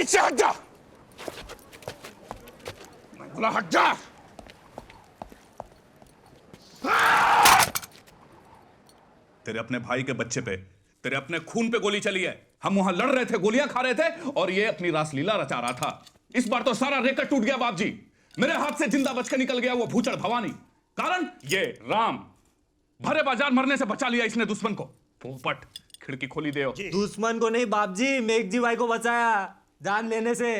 पीछे हट जा। मैं बोला हट जा। तेरे अपने भाई के बच्चे पे, तेरे अपने खून पे गोली चली है। हम वहां लड़ रहे थे, गोलियां खा रहे थे, और ये अपनी रासलीला रचा रहा था। इस बार तो सारा रेकर्ड टूट गया बाप जी। मेरे हाथ से जिंदा बच के निकल गया वो भूचड़ भवानी। कारण ये राम। भरे बाजार मरने से बचा लिया इसने दुश्मन को। पोपट, खिड़की खोली दे। दुश्मन को नहीं बाप जी, मेघजी भाई को बचाया जान लेने से।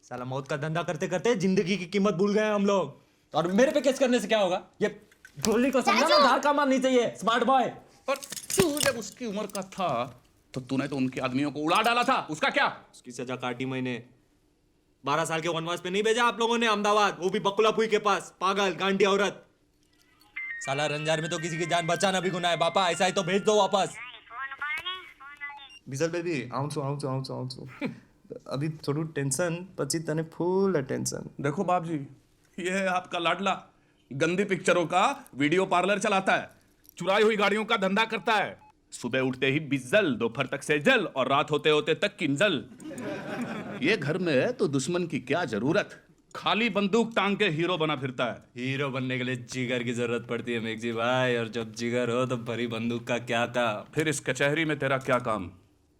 साला मौत का धंधा करते करते जिंदगी की कीमत भूल गए हम लोग। और मेरे पे केस करने से क्या होगा? ये गोली को समझा ना, धार का मारनी चाहिए स्मार्ट बॉय। और तू जब उसकी उम्र का था तो तूने तो उनके आदमियों को उड़ा डाला था। उसका क्या? उसकी सजा काटी मैंने। 12 साल के वनवास पे नहीं भेजा आप लोगों ने अहमदाबाद, वो भी बकुला फुई के पास। पागल गांडी औरत। साला रंजार में तो किसी की जान बचाना भी गुनाह है बापा। ऐसा ही तो भेज दो वापस। बिजल बेबी आउँछु अभी थोड़ू टेंशन पछि तने फुल अटेंशन। देखो बाप जी, ये है आपका लाडला। गंदी पिक्चरों का वीडियो पार्लर चलाता है, चुराई हुई गाड़ियों का धंधा करता है। सुबह उठते ही बिजल, दोपहर तक सेजल, और रात होते होते तक किंजल। ये घर में है तो दुश्मन की क्या जरूरत। खाली बंदूक टांग के हीरो बना फिरता है। हीरो बनने के लिए जिगर की जरूरत पड़ती है मेघजी भाई, और जब जिगर हो तो भरी बंदूक का क्या काम। फिर इस कचहरी में तेरा क्या काम?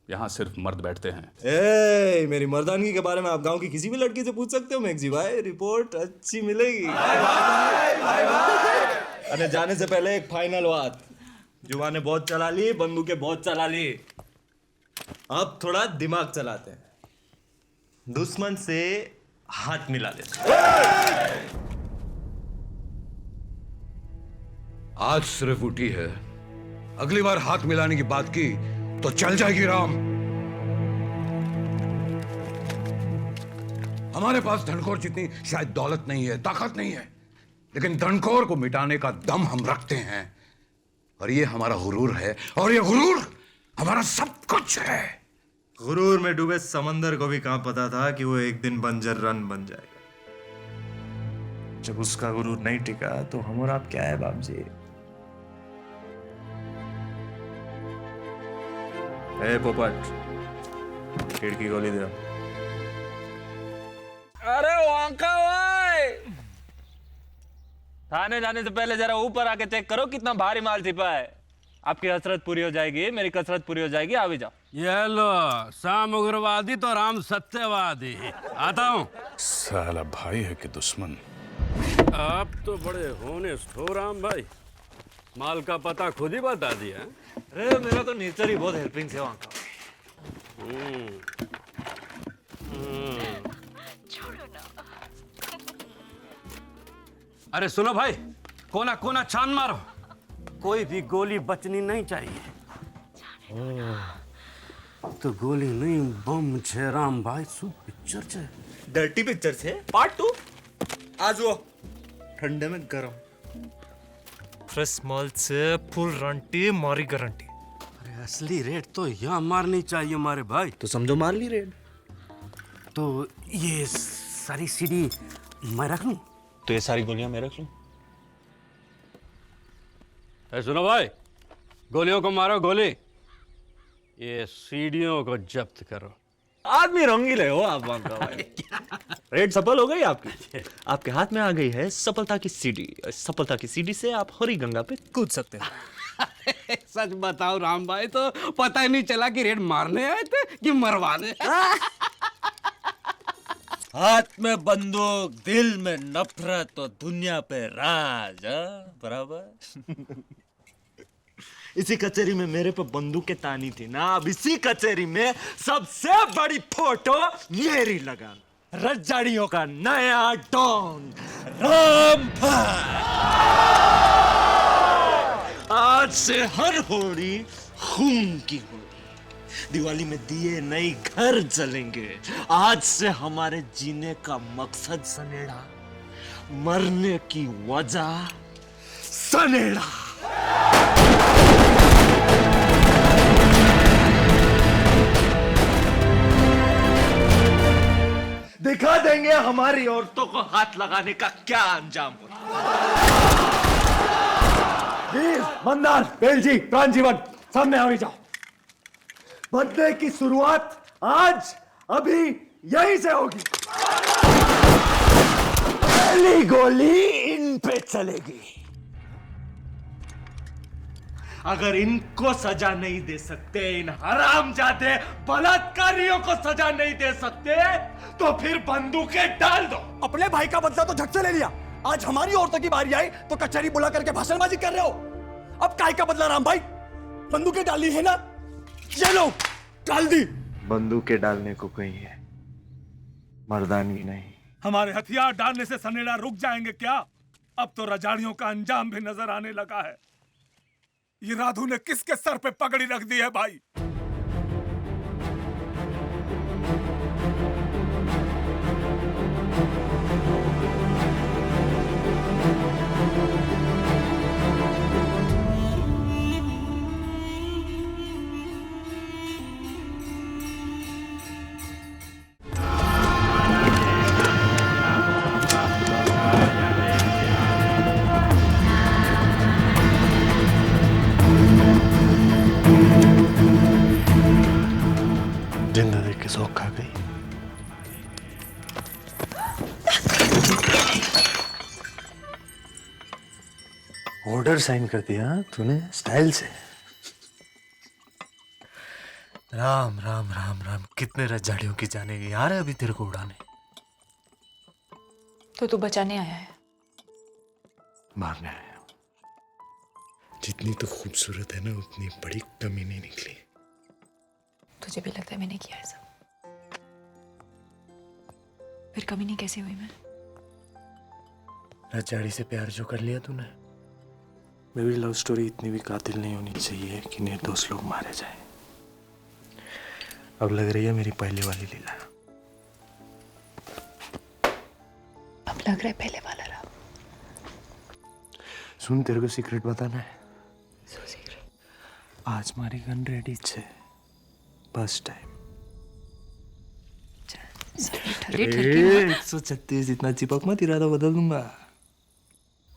यहाँ सिर्फ मर्द बैठते हैं। ए, मेरी मर्दानगी के बारे में आप गांव की किसी भी लड़की से पूछ सकते हो मेघजी भाई, रिपोर्ट अच्छी मिलेगी। अरे जाने से पहले एक फाइनल बात। जुबानें बहुत चला ली, बंदूकें बहुत चला ली, अब थोड़ा दिमाग चलाते हैं। दुश्मन से हाथ मिला लेते। आज सिर्फ उठी है, अगली बार हाथ मिलाने की बात की तो चल जाएगी राम। हमारे पास धनखोर जितनी शायद दौलत नहीं है, ताकत नहीं है, लेकिन धनखोर को मिटाने का दम हम रखते हैं। और ये हमारा गुरूर है, और ये गुरूर हमारा सब कुछ है। गुरूर में डूबे समंदर को भी कहां पता था कि वो एक दिन बंजर रन बन जाएगा। जब उसका गुरूर नहीं टिका तो हम और आप क्या है बाप जी। ए पोपट, खिड़की खोली दे। अरे वांका भाई, थाने जाने से पहले जरा ऊपर आके चेक करो कितना भारी माल छिपा है। आपकी हसरत पूरी हो जाएगी, मेरी कसरत पूरी हो जाएगी। आ भी जाओ। ये लो, शाम उग्रवादी तो राम सत्यवादी। आता हूँ। साला भाई है कि दुश्मन? आप तो बड़े होनेस्ट हो राम भाई, माल का पता खुद ही बता दिया। अरे मेरा तो नेचर ही बहुत हेल्पिंग है वांका। अरे सुनो भाई, कोना कोना छान मारो, कोई भी गोली बचनी नहीं चाहिए। तो गोली नहीं बम छे राम भाई, सु पिक्चर छे। डर्टी पिक्चर से पार्ट 2 आज वो ठंडे में गरम फ्रेश माल से फुल रंटी मारी गारंटी। अरे असली रेट तो यहाँ मारनी चाहिए हमारे भाई। तो समझो मार ली रेड। तो ये सारी सीडी मैं रख लूं? तो ये सारी गोलियां मैं रख लूं? सुनो भाई, गोलियों को मारो गोली, ये सीढ़ियों को जब्त करो। आदमी रंगीले हो आप वांका भाई। रेड सफल हो गई आपकी। आपके हाथ में आ गई है सफलता की सीडी। सफलता की सीडी से आप हरी गंगा पे कूद सकते हैं। सच बताओ राम भाई, तो पता ही नहीं चला कि रेड मारने आए थे कि मरवाने। हाथ में बंदूक, दिल में नफरत, तो दुनिया पे राज। बराबर। इसी कचहरी में मेरे पे बंदूकें तानी थी ना, अब इसी कचहरी में सबसे बड़ी फोटो मेरी लगा। रज्जाड़ियों का नया डॉन रामपाल। आज से हर होली खून की होली। दिवाली में दिए नई घर जलेंगे। आज से हमारे जीने का मकसद सनेड़ा, मरने की वजह सनेड़ा। दिखा देंगे हमारी औरतों को हाथ लगाने का क्या अंजाम होता है। मंदार, बेलजी, प्राणजीवन, सामने आ जाओ। बदले की शुरुआत आज अभी यहीं से होगी। पहली गोली इन पे चलेगी। अगर इनको सजा नहीं दे सकते, इन हरामजादे बलात्कारियों को सजा नहीं दे सकते, तो फिर बंदूकें डाल दो। अपने भाई का बदला तो झट से ले लिया, आज हमारी औरतों की बारी आई तो कचहरी बुला करके भाषणबाजी कर रहे हो। अब काय का बदला राम भाई? बंदूकें डाली है ना, ये लो डाल दी। बंदूकें डालने को कही है, मर्दानगी नहीं। हमारे हथियार डालने से सनेड़ा रुक जाएंगे क्या? अब तो रजाड़ियों का अंजाम भी नजर आने लगा है। ये राधु ने किसके सर पे पगड़ी रख दी है भाई? जिंदा देख के सौख खा गई। ऑर्डर साइन कर दिया तूने स्टाइल से। राम राम राम राम, कितने रजाड़ियों की जाने की यार है अभी तेरे को उड़ाने। तो तू बचाने आया है? मारने आया हूं। जितनी तो खूबसूरत है ना, उतनी बड़ी कमी नहीं निकली। तुझे भी लगता है मैंने किया है सब? फिर कमी नहीं कैसे हुई मैं? रजाड़ी से प्यार जो कर लिया तूने। मेरी लव स्टोरी इतनी भी कातिल नहीं होनी चाहिए कि निर्दोष लोग मारे जाएं। अब लग रही है मेरी पहले वाली लीला। अब लग रहा है पहले वाला रहा। सुन, तेरे को सीक्रेट बताना है। So secret. आज मारी गन रेडी छे, फर्स्ट टाइम। 136 इतना चिपक मत, इरादा बदल दूंगा।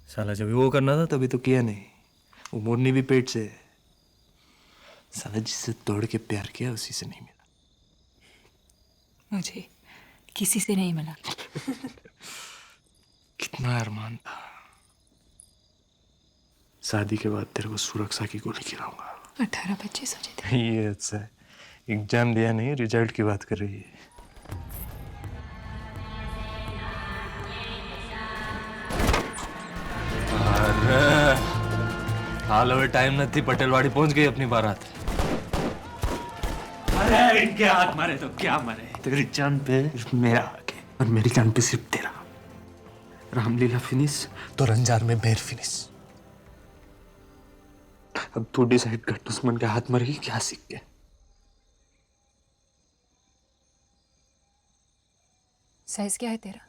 साला जब वो करना था तभी तो किया नहीं। वो मोरनी भी पेट से। साला जिससे तोड़ के प्यार किया उसी से नहीं मिला। मुझे किसी से नहीं मिला। कितना अरमान था। शादी के बाद तेरे को सुरक्षा की गोली खिलाऊंगा। 18 बच्चे सोचे थे। ये अच्छा है, एग्जाम दिया नहीं, रिजल्ट की बात कर रही है। हाल હવે टाइम नहीं, पटेलवाड़ी पहुंच गई अपनी बारात। अरे इनके हाथ मारे तो क्या मरे। तेरी जान पे मेरा आगे और मेरी जान पे सिर्फ तेरा। रामलीला फिनिश तो रंजार में बेर फिनिश। अब तू डिसाइड कर, दुश्मन के हाथ मरेगी क्या सीख के। साइज क्या है तेरा?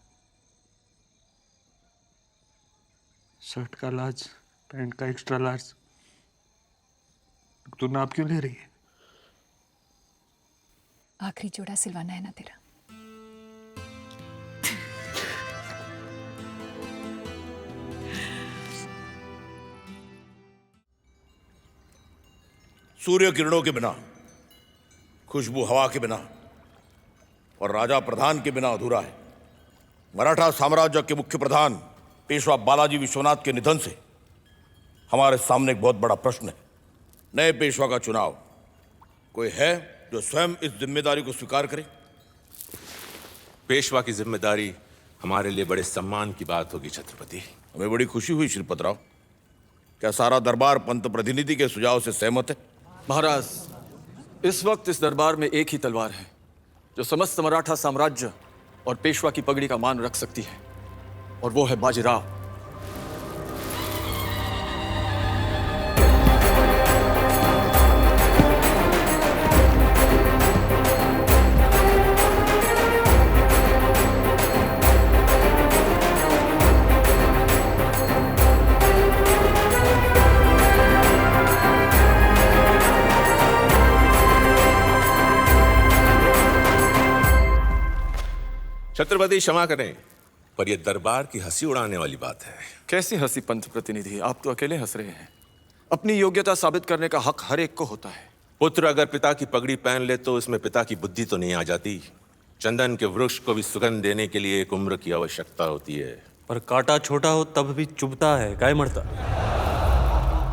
शर्ट का लार्ज, पैंट का एक्स्ट्रा लार्ज। तू नाप क्यों ले रही है? आखिरी जोड़ा सिलवाना है ना तेरा? सूर्य किरणों के बिना, खुशबू हवा के बिना और राजा प्रधान के बिना अधूरा है। मराठा साम्राज्य के मुख्य प्रधान पेशवा बालाजी विश्वनाथ के निधन से हमारे सामने एक बहुत बड़ा प्रश्न है। नए पेशवा का चुनाव। कोई है जो स्वयं इस जिम्मेदारी को स्वीकार करे? पेशवा की जिम्मेदारी हमारे लिए बड़े सम्मान की बात होगी छत्रपति। हमें बड़ी खुशी हुई श्रीपतराव। क्या सारा दरबार पंत प्रतिनिधि के सुझाव से सहमत है? महाराज, इस वक्त इस दरबार में एक ही तलवार है जो समस्त मराठा साम्राज्य और पेशवा की पगड़ी का मान रख सकती है, और वो है बाजीराव। छत्रपति क्षमा करें, पर यह दरबार की हंसी उड़ाने वाली बात है। कैसी हंसी पंत प्रतिनिधि, आप तो अकेले हंस रहे हैं। अपनी योग्यता साबित करने का हक हर एक को होता है। पुत्र अगर पिता की पगड़ी पहन ले तो इसमें पिता की बुद्धि तो नहीं आ जाती। चंदन के वृक्ष को भी सुगंध देने के लिए एक उम्र की आवश्यकता होती है। पर कांटा छोटा हो तब भी चुभता है, काय मरता।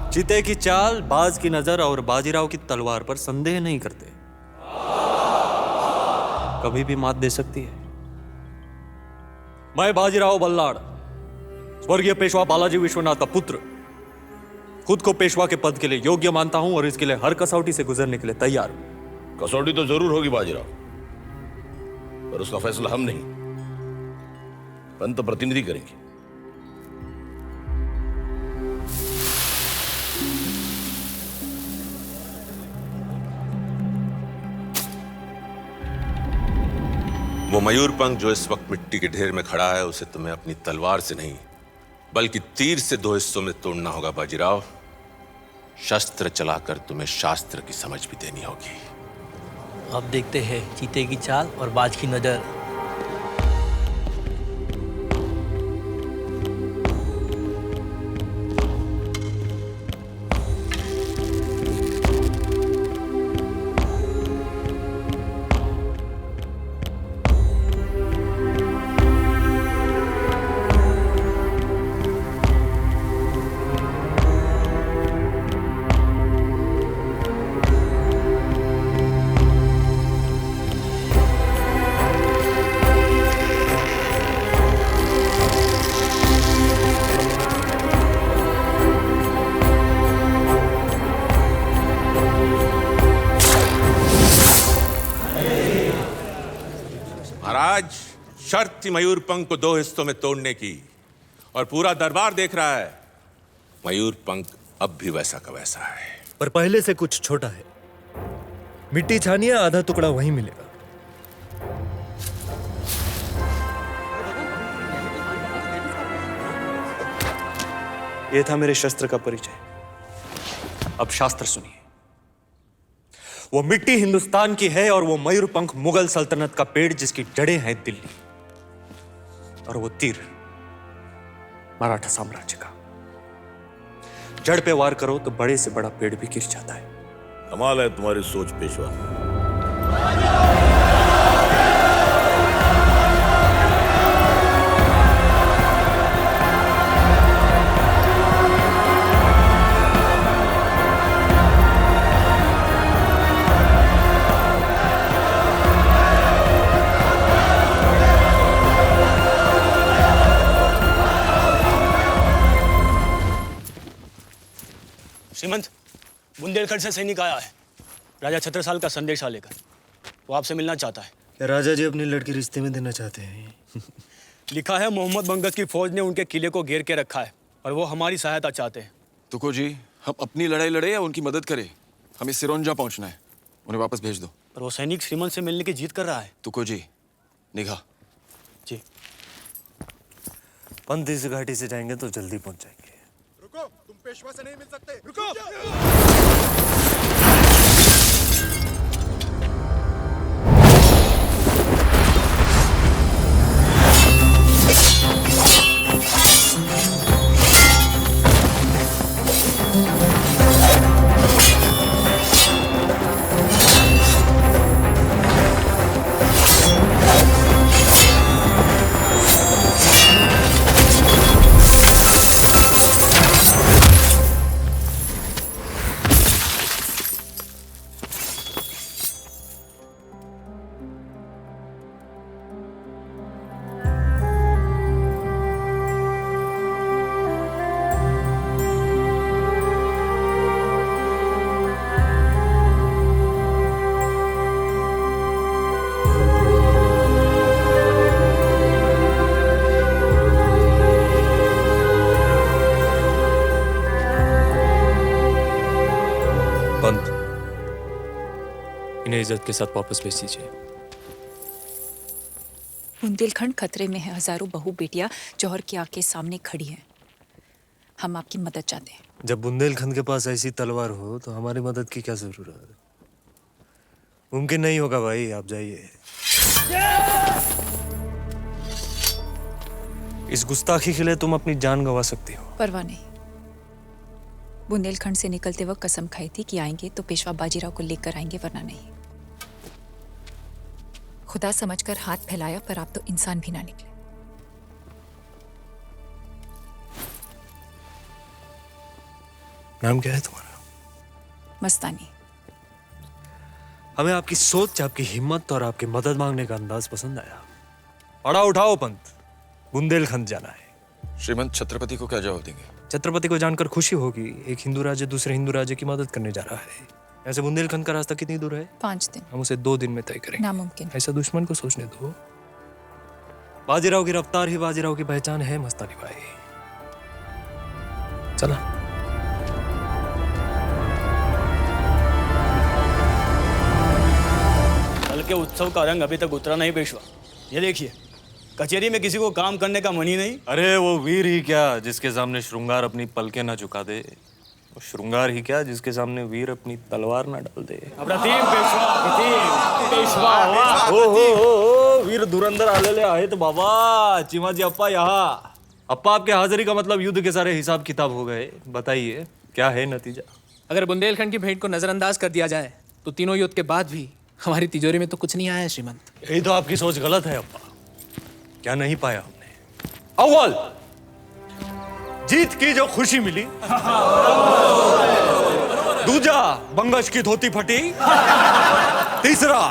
चीते की चाल, बाज की नजर और बाजीराव की तलवार पर संदेह नहीं करते, कभी भी मात दे सकती है। मैं बाजीराव बल्लाड़, स्वर्गीय पेशवा बालाजी विश्वनाथ का पुत्र, खुद को पेशवा के पद के लिए योग्य मानता हूं और इसके लिए हर कसौटी से गुजरने के लिए तैयार हूं। कसौटी तो जरूर होगी बाजीराव, पर उसका फैसला हम नहीं, पंत प्रतिनिधि करेंगे। वो मयूरपंख जो इस वक्त मिट्टी के ढेर में खड़ा है, उसे तुम्हें अपनी तलवार से नहीं बल्कि तीर से 2 हिस्सों में तोड़ना होगा बाजीराव। शस्त्र चलाकर तुम्हें शास्त्र की समझ भी देनी होगी। अब देखते हैं चीते की चाल और बाज की नजर। महाराज, शर्त थी मयूरपंख को 2 हिस्सों में तोड़ने की, और पूरा दरबार देख रहा है। मयूरपंख अब भी वैसा का वैसा है, पर पहले से कुछ छोटा है। मिट्टी छानिए, आधा टुकड़ा वहीं मिलेगा। यह था मेरे शस्त्र का परिचय। अब शास्त्र सुनिए। वो मिट्टी हिंदुस्तान की है और वो मयूरपंख मुगल सल्तनत का पेड़ जिसकी जड़ें हैं दिल्ली, और वो तीर मराठा साम्राज्य का। जड़ पे वार करो तो बड़े से बड़ा पेड़ भी गिर जाता है। कमाल है तुम्हारी सोच पेशवा। श्रीमंत, बुंदेलखंड से सैनिक आया है, राजा छत्रसाल का संदेशा लेकर। वो आपसे मिलना चाहता है। क्या राजा जी अपनी लड़की रिश्ते में देना चाहते हैं? लिखा है मोहम्मद बंगत की फौज ने उनके किले को घेर के रखा है और वो हमारी सहायता चाहते हैं। तुको जी, हम अपनी लड़ाई लड़े या उनकी मदद करें? हमें सिरोंजा पहुंचना है, उन्हें वापस भेज दो। पर वो सैनिक श्रीमंत से मिलने की जिद कर रहा है। तुको जी, निगाह। जी। पंत इस घाटी से जाएंगे तो जल्दी पहुंच जाएंगे। रुको, तुम पेशवा से नहीं मिल सकते। रुको। पंत, इन्हें इज्जत के साथ वापस भेज दीजिए। बुंदेलखंड खतरे में है। हजारों बहू बेटियां जौहर की आंख के सामने खड़ी हैं। हम आपकी मदद चाहते हैं। जब बुंदेलखंड के पास ऐसी तलवार हो तो हमारी मदद की क्या जरूरत है? मुमकिन नहीं होगा भाई, आप जाइए। इस गुस्ताखी के लिए तुम अपनी जान गंवा सकती हो। परवाह नहीं। बुंदेलखंड से निकलते वक्त कसम खाई थी कि आएंगे तो पेशवा बाजीराव को लेकर आएंगे, वरना नहीं। खुदा समझकर हाथ फैलाया, पर आप तो इंसान भी ना निकले। नाम क्या है तुम्हारा? मस्तानी। हमें आपकी सोच, आपकी हिम्मत और आपकी मदद मांगने का अंदाज पसंद आया। पड़ा उठाओ पंत, बुंदेलखंड जाना है। श्रीमंत छत्रपति को क्या जवाब देंगे? छत्रपति को जानकर खुशी होगी, एक हिंदू राज्य दूसरे हिंदू राज्य की मदद करने जा रहा है। ऐसे बुंदेलखंड का रास्ता कितनी दूर है? 5 दिन। हम उसे 2 दिन में तय करेंगे। नामुमकिन। ऐसा दुश्मन को सोचने दो। बाजीराव की रफ्तार ही बाजीराव की पहचान है मस्तानी भाई। चला। कल के उत्सव का रंग अभी तक उतरा नहीं पेशवा। ये देखिए, कचहरी में किसी को काम करने का मन ही नहीं। अरे वो वीर ही क्या जिसके सामने श्रृंगार अपनी पलकें ना झुका दे, वो श्रृंगार ही क्या जिसके सामने वीर अपनी तलवार ना डाल दे। अप्रतिम पेशवा, अप्रतिम पेशवा। ओ वीर धुरंधर आलेले आहेत बाबा। चिमाजी अप्पा यहाँ। अप्पा, आपके हाजिरी का मतलब युद्ध के सारे हिसाब किताब हो गए। बताइए क्या है नतीजा? अगर बुंदेलखंड की भेंट को नजरअंदाज कर दिया जाए तो तीनों युद्ध के बाद भी हमारी तिजोरी में तो कुछ नहीं आया है श्रीमंत। यही तो आपकी सोच गलत है अप्पा। क्या नहीं पाया हमने? अव्वल, जीत की जो खुशी मिली। दूजा, बंगश की धोती फटी। तीसरा,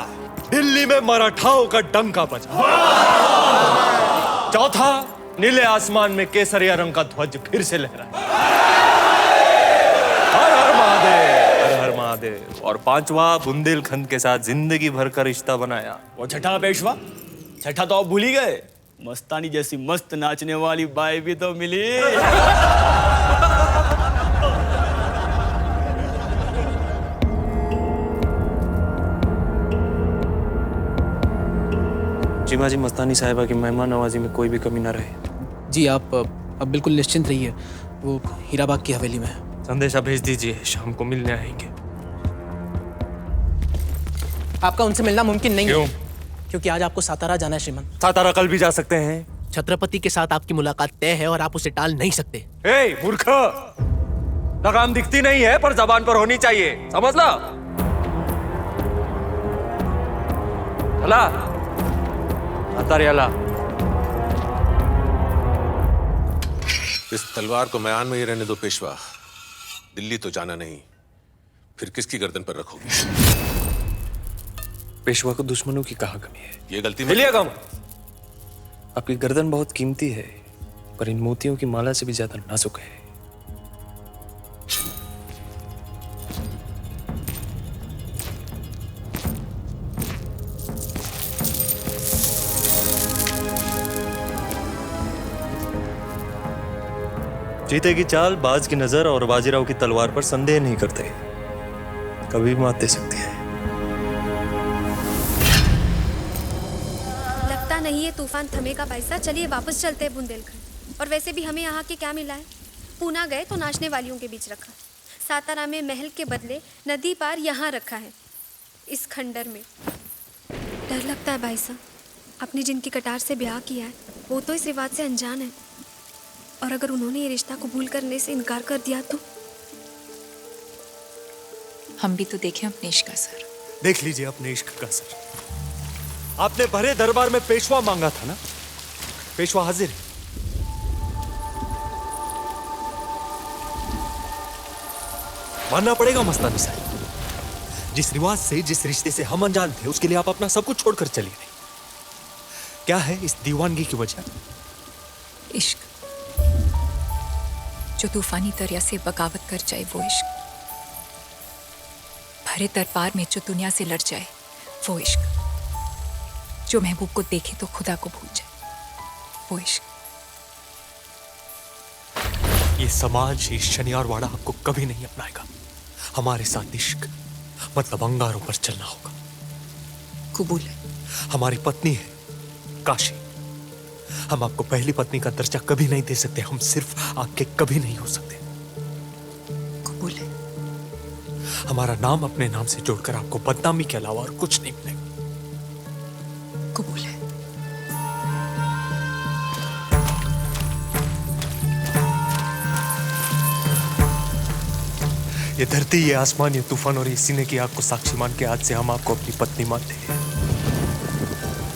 दिल्ली में मराठाओं का डंका बजा। चौथा, नीले आसमान में केसरिया रंग का ध्वज फिर से लहराया। हर हर महादेव, हर हर महादेव। और पांचवा, बुंदेलखंड के साथ जिंदगी भर का रिश्ता बनाया। वो छठा पेशवा, छठा तो आप भूल ही गए। मस्तानी जैसी मस्त नाचने वाली बाई भी तो मिली। चिमाजी, मस्तानी साहिबा की मेहमान नवाजी में कोई भी कमी ना रहे। जी आप अब बिल्कुल निश्चिंत रहिए, वो हीराबाग की हवेली में है। संदेशा भेज दीजिए, शाम को मिलने आएंगे। आपका उनसे मिलना मुमकिन नहीं क्यों? है, क्योंकि आज आपको सातारा जाना है श्रीमंत। सातारा कल भी जा सकते हैं। छत्रपति के साथ आपकी मुलाकात तय है और आप उसे टाल नहीं सकते। ए मूर्ख, लगाम दिखती नहीं है पर जबान पर होनी चाहिए, समझ ला। अला अला। इस तलवार को म्यान में ही रहने दो पेशवा। दिल्ली तो जाना नहीं, फिर किसकी गर्दन पर रखोगे? पेशवा को दुश्मनों की कहाँ कमी है? ये गलती हिलिएगा मत। आपकी गर्दन बहुत कीमती है, पर इन मोतियों की माला से भी ज्यादा नाजुक है। चीते की चाल, बाज की नजर और बाजीराव की तलवार पर संदेह नहीं करते। कभी भी मात दे सकती है। लगता नहीं है तूफान थमेगा भाई साहब। चलिए वापस चलते हैं बुंदेलखंड। और वैसे भी हमें यहाँ के क्या मिला है? पूना गए तो नाचने वालियों के बीच रखा, सातारा में महल के बदले नदी पार यहाँ रखा है, इस खंडर में। डर लगता है भाई साहब। आपने जिनकी कटार से ब्याह किया है वो तो इस रिवाज से अनजान है, और अगर उन्होंने ये रिश्ता कबूल करने से इनकार कर दिया तो? हम भी तो देखें अपने इश्क का असर। देख लीजिए अपने इश्क का असर। आपने भरे दरबार में पेशवा मांगा था ना, पेशवा हाजिर है। मानना पड़ेगा मस्तानी साहब, जिस रिवाज से, जिस रिश्ते से हम अनजान थे, उसके लिए आप अपना सब कुछ छोड़कर चली गई। क्या है इस दीवानगी की वजह? इश्क, जो तूफानी दरिया से बगावत कर जाए वो इश्क, भरे दरबार में जो दुनिया से लड़ जाए वो इश्क, जो महबूब को देखे तो खुदा को भूल जाए वो इश्क। ये समाज, ये शनियारवाड़ा आपको कभी नहीं अपनाएगा। हमारे साथ इश्क मतलब अंगारों पर चलना होगा। कबूल है। हमारी पत्नी है काशी, हम आपको पहली पत्नी का दर्जा कभी नहीं दे सकते। हम सिर्फ आपके कभी नहीं हो सकते। कबूल है। हमारा नाम अपने नाम से जोड़कर आपको बदनामी के अलावा और कुछ नहीं मिलेगा। कबूल है। ये धरती, ये आसमान, ये तूफान और ये सीने की आग को साक्षी मान के आज से हम आपको अपनी पत्नी मानते हैं।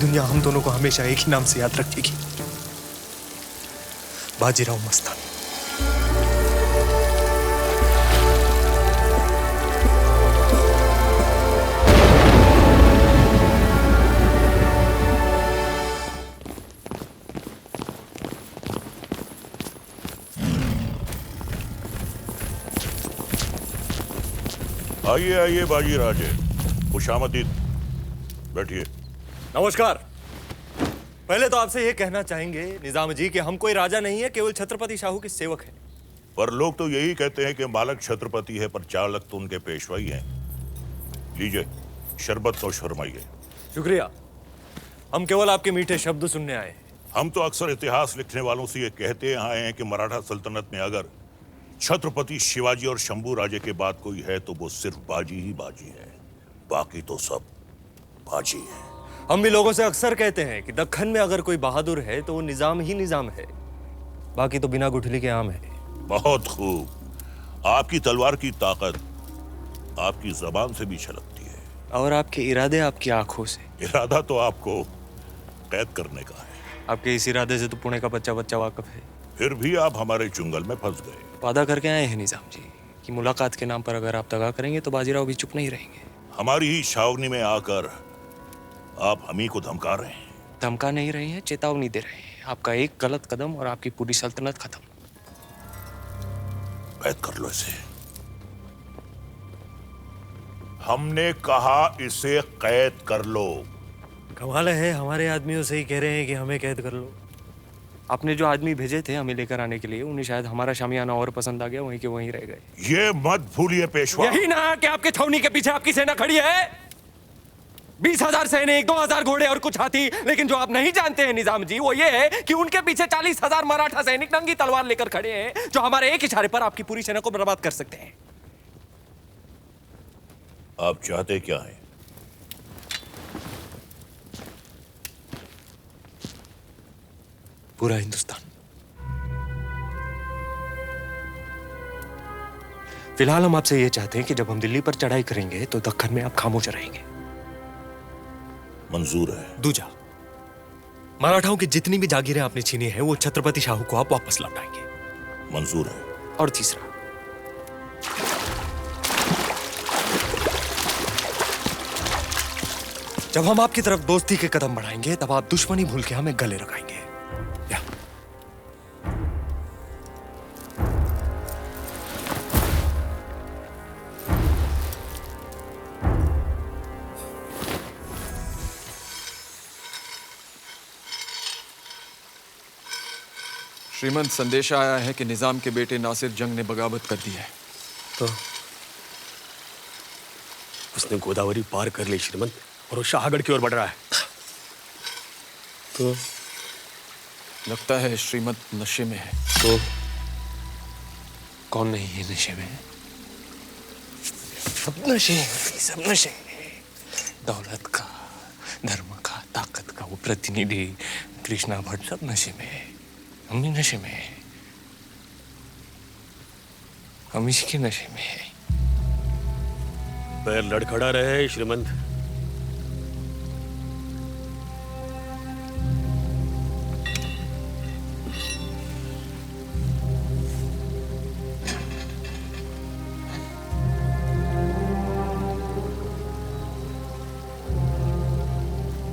दुनिया हम दोनों को हमेशा एक ही नाम से याद रखेगी, बाजीराव मस्तानी। आइए आइए बाजी राजे, खुशामदीद, बैठिए। नमस्कार। पहले तो आपसे ये कहना चाहेंगे निजाम जी कि हम कोई राजा नहीं है, केवल छत्रपति शाहू के सेवक हैं। पर लोग तो यही कहते हैं कि मालक छत्रपति है पर चालक तो उनके पेशवाई हैं। लीजिए शरबत तो शरमाइए। शुक्रिया। हम केवल आपके मीठे शब्द सुनने आए। हम तो अक्सर इतिहास लिखने वालों से ये कहते आए हैं कि मराठा सल्तनत में अगर छत्रपति शिवाजी और शंभू राजे के बाद कोई है तो वो सिर्फ बाजी ही बाजी है, बाकी तो सब बाजी है। हम भी लोगों से अक्सर कहते हैं कि दक्खन में अगर कोई बहादुर है तो वो निजाम ही निजाम है, बाकी तो बिना गुठली के आम है। बहुत खूब। आपकी तलवार की ताकत आपकी जबान से भी छलकती है, और आपके इरादे आपकी आंखों से। इरादा तो आपको कैद करने का है। आपके इस इरादे से तो पुणे का बच्चा बच्चा वाकिफ है। फिर भी आप हमारे चुंगल में फंस गए। वादा करके आए हैं निजाम जी कि मुलाकात के नाम पर अगर आप दगा करेंगे तो बाजीराव भी चुप नहीं रहेंगे। हमारी ही छावनी में आकर आप हम ही को धमका रहे हैं। धमका नहीं रहे हैं, चेतावनी दे रहे हैं। आपका एक गलत कदम और आपकी पूरी सल्तनत खत्म। कैद कर लो इसे। हमने कहा इसे कैद कर लो। कमाल है, हमारे आदमियों से ही कह रहे हैं कि हमें कैद कर लो। आपने जो आदमी भेजे थे हमें लेकर आने के लिए, उन्हें शायद हमारा शामियाना और पसंद आ गया, वहीं के वहीं रह गए। ये मत भूलिए पेशवा। यही ना कि आपके छावनी के पीछे आपकी सेना खड़ी है, 20,000 सैनिक, 2,000 घोड़े और कुछ हाथी। लेकिन जो आप नहीं जानते हैं निजाम जी, वो ये है कि उनके पीछे 40,000 मराठा सैनिक नंगी तलवार लेकर खड़े हैं, जो हमारे एक इशारे पर आपकी पूरी सेना को बर्बाद कर सकते हैं। आप चाहते क्या है? पूरा हिंदुस्तान। फिलहाल हम आपसे यह चाहते हैं कि जब हम दिल्ली पर चढ़ाई करेंगे तो दक्खन में आप खामोश रहेंगे। मंजूर है। दूजा, मराठाओं की जितनी भी जागीरें आपने छीनी है वो छत्रपति शाहू को आप वापस लौटाएंगे। मंजूर है। और तीसरा, जब हम आपकी तरफ दोस्ती के कदम बढ़ाएंगे तब आप दुश्मनी भूल के हमें गले लगाएंगे। श्रीमंत, संदेशा आया है कि निजाम के बेटे नासिर जंग ने बगावत कर दी है। तो उसने गोदावरी पार कर ली श्रीमंत, और वो शाहगढ़ की ओर बढ़ रहा है। तो लगता है श्रीमंत नशे में है। तो कौन नहीं है नशे में? सब नशे में, सब नशे में। दौलत का, धर्म का, ताकत का वो प्रतिनिधि कृष्णा भट्ट सब नशे में है। हम भी नशे में है, हम इसके नशे में है। पैर लड़खड़ा रहे श्रीमंत।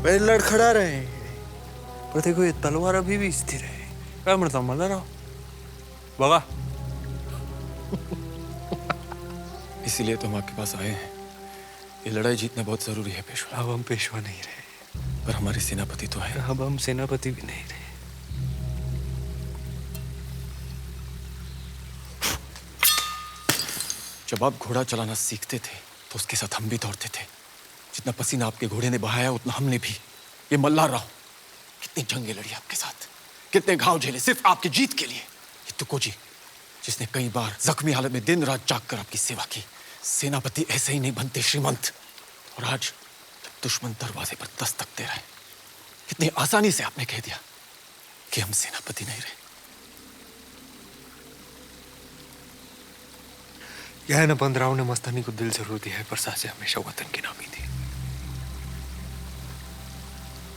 पैर लड़खड़ा रहे हैं, पर देखो ये तलवार अभी भी स्थिर है। क्या मरता मल्ला रहा बगा। इसीलिए तो हम आपके पास आए हैं। ये लड़ाई जीतना बहुत जरूरी है पेशवा। अब हम पेशवा नहीं रहे, पर हमारे सेनापति तो है। अब हम सेनापति भी नहीं रहे। जब आप घोड़ा चलाना सीखते थे तो उसके साथ हम भी दौड़ते थे। जितना पसीना आपके घोड़े ने बहाया उतना हमने भी। ये मल्हार राव कितनी जंगें लड़ी आपके साथ, कितने घाव झेले सिर्फ आपकी जीत के लिए। ये तुकोजी जिसने कई बार जख्मी हालत में दिन रात जागकर आपकी सेवा की। सेनापति ऐसे ही नहीं बनते श्रीमंत। और आज जब दुश्मन दरवाजे पर दस्तक दे रहा है, कितनी आसानी से आपने कह दिया कि हम सेनापति नहीं रहे। यह न बंदराव ने मस्तानी को दिल जरूर दिया है, पर सासे हमेशा वतन की नामी थी।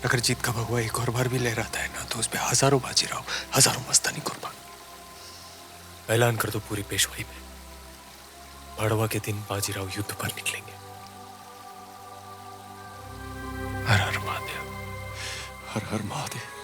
अगर जीत का भगवा एक और बार भी लहराता है ना, तो उस पे हजारों बाजीराव, हजारों मस्तानी कुर्बान। ऐलान कर दो पूरी पेशवाई में, भड़वा के दिन बाजीराव युद्ध पर निकलेंगे। हर हर महादेव, हर हर महादेव।